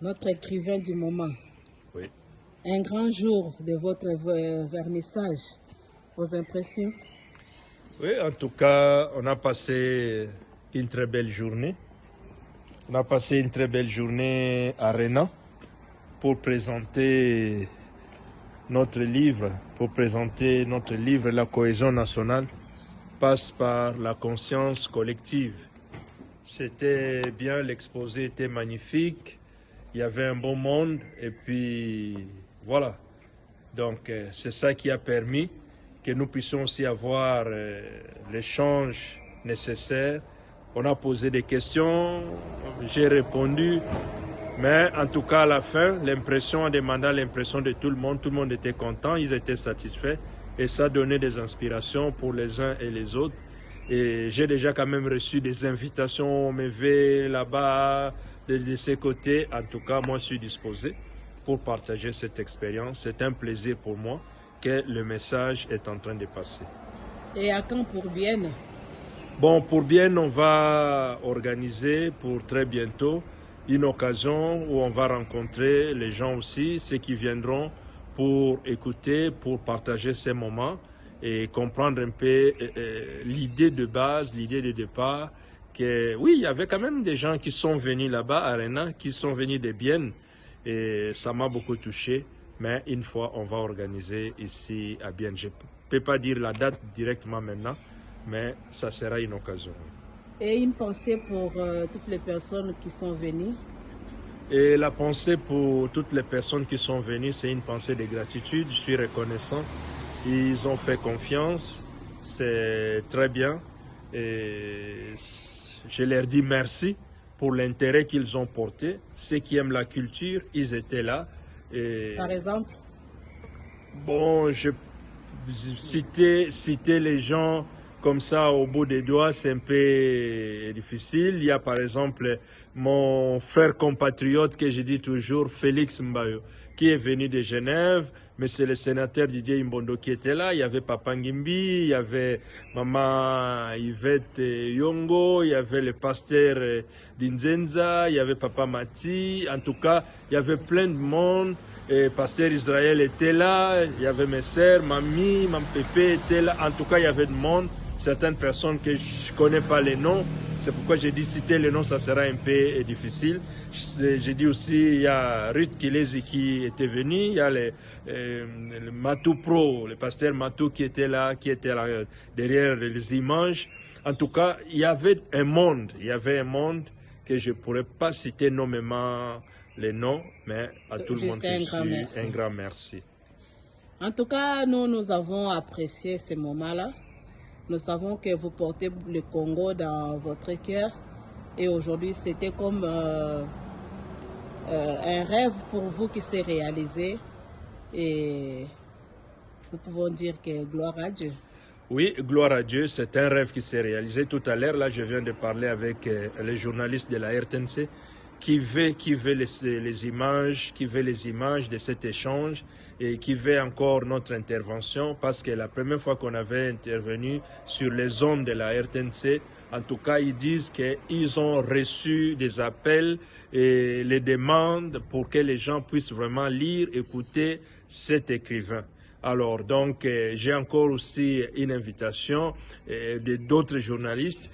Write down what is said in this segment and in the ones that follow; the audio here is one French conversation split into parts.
notre écrivain du moment. Oui. Un grand jour de votre vernissage, vos impressions? Oui, en tout cas, on a passé une très belle journée. On a passé une très belle journée à Renan pour présenter notre livre, La cohésion nationale passe par la conscience collective. C'était bien, l'exposé était magnifique, il y avait un bon monde et puis voilà. Donc c'est ça qui a permis que nous puissions aussi avoir l'échange nécessaire. On a posé des questions, j'ai répondu, mais en tout cas à la fin, en demandant l'impression de tout le monde était content, ils étaient satisfaits et ça donnait des inspirations pour les uns et les autres. Et j'ai déjà quand même reçu des invitations, me ver là-bas, de ces côtés. En tout cas, moi je suis disposé pour partager cette expérience. C'est un plaisir pour moi que le message est en train de passer. Et à quand pour Bienne? Bon, pour Bienne, on va organiser pour très bientôt une occasion où on va rencontrer les gens aussi, ceux qui viendront pour écouter, pour partager ces moments et comprendre un peu l'idée de base, l'idée de départ. Que, oui, il y avait quand même des gens qui sont venus là-bas à Renan, qui sont venus de Bienne et ça m'a beaucoup touché. Mais une fois, on va organiser ici à Bienne. Je ne peux pas dire la date directement maintenant, mais ça sera une occasion. Et une pensée pour toutes les personnes qui sont venues? Et la pensée pour toutes les personnes qui sont venues, c'est une pensée de gratitude. Je suis reconnaissant. Ils ont fait confiance. C'est très bien. Et je leur dis merci pour l'intérêt qu'ils ont porté. Ceux qui aiment la culture, ils étaient là. Et Par exemple? bon, citer les gens comme ça au bout des doigts, c'est un peu difficile. Il y a par exemple mon frère compatriote que je dis toujours, Félix Mbayo, qui est venu de Genève, mais c'est le sénateur Didier Imbondo qui était là. Il y avait Papa Ngimbi, il y avait Maman Yvette Yongo, il y avait le pasteur d'Inzenza, il y avait Papa Mati. En tout cas, il y avait plein de monde. Et pasteur Israël était là, il y avait mes sœurs, mamie, mam Pépé était là. En tout cas, il y avait du monde, certaines personnes que je ne connais pas les noms. C'est pourquoi j'ai dit citer les noms, ça sera un peu difficile. J'ai dit aussi, il y a Ruth Kilezi qui était venu, il y a le Matou Pro, le pasteur Matou qui était là derrière les images. En tout cas, il y avait un monde que je ne pourrais pas citer nommément les noms, mais à tout le monde un grand merci. En tout cas, nous avons apprécié ces moments-là. Nous savons que vous portez le Congo dans votre cœur. Et aujourd'hui, c'était comme un rêve pour vous qui s'est réalisé. Et nous pouvons dire que gloire à Dieu. Oui, gloire à Dieu, c'est un rêve qui s'est réalisé. Tout à l'heure, là, je viens de parler avec les journalistes de la RTNC qui veut les images de cet échange et qui veut encore notre intervention parce que la première fois qu'on avait intervenu sur les ondes de la RTNC, en tout cas, ils disent qu'ils ont reçu des appels et les demandes pour que les gens puissent vraiment lire, écouter cet écrivain. Alors, donc, j'ai encore aussi une invitation d'autres journalistes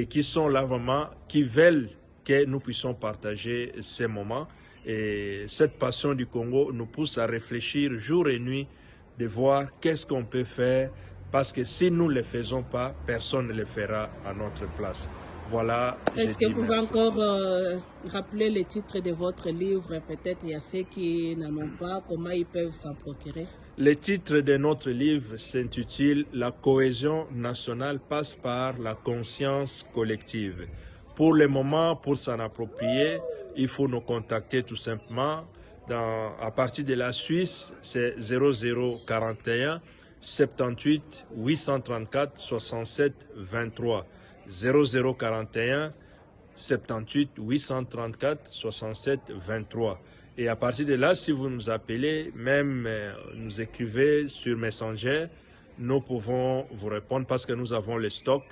qui sont là vraiment, qui veulent que nous puissions partager ces moments. Et cette passion du Congo nous pousse à réfléchir jour et nuit, de voir qu'est-ce qu'on peut faire, parce que si nous ne le faisons pas, personne ne le fera à notre place. Voilà. Est-ce que vous pouvez encore rappeler le titre de votre livre? Peut-être il y a ceux qui n'en ont pas, comment ils peuvent s'en procurer? Le titre de notre livre s'intitule « La cohésion nationale passe par la conscience collective ». Pour le moment, pour s'en approprier, il faut nous contacter tout simplement. À partir de la Suisse, c'est 0041 78 834 67 23. 0041 78 834 67 23. Et à partir de là, si vous nous appelez, même nous écrivez sur Messenger, nous pouvons vous répondre parce que nous avons le stock.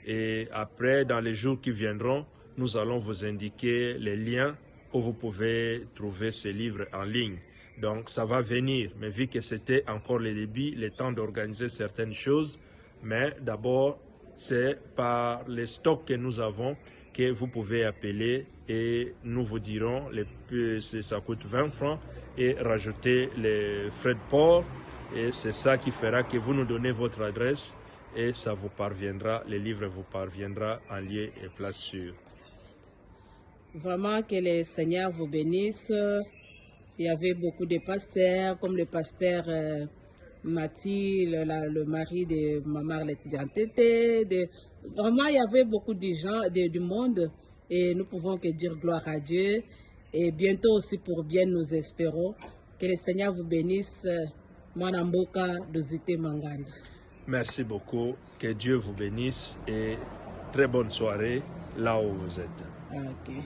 Et après, dans les jours qui viendront, nous allons vous indiquer les liens où vous pouvez trouver ces livres en ligne. Donc ça va venir, mais vu que c'était encore le début, le temps d'organiser certaines choses, mais d'abord c'est par les stocks que nous avons que vous pouvez appeler et nous vous dirons, ça coûte 20 francs et rajouter les frais de port, et c'est ça qui fera que vous nous donnez votre adresse et ça vous parviendra, le livre vous parviendra en lieu et place sûre. Vraiment que le Seigneur vous bénisse. Il y avait beaucoup de pasteurs, comme le pasteur Mathilde, le mari de Maman Arlette Diantete. Vraiment, il y avait beaucoup de gens, du monde. Et nous pouvons que dire gloire à Dieu. Et bientôt aussi pour bien, nous espérons. Que le Seigneur vous bénisse. Mwanamboka Dozite Manganda. Merci beaucoup. Que Dieu vous bénisse et très bonne soirée là où vous êtes. Okay.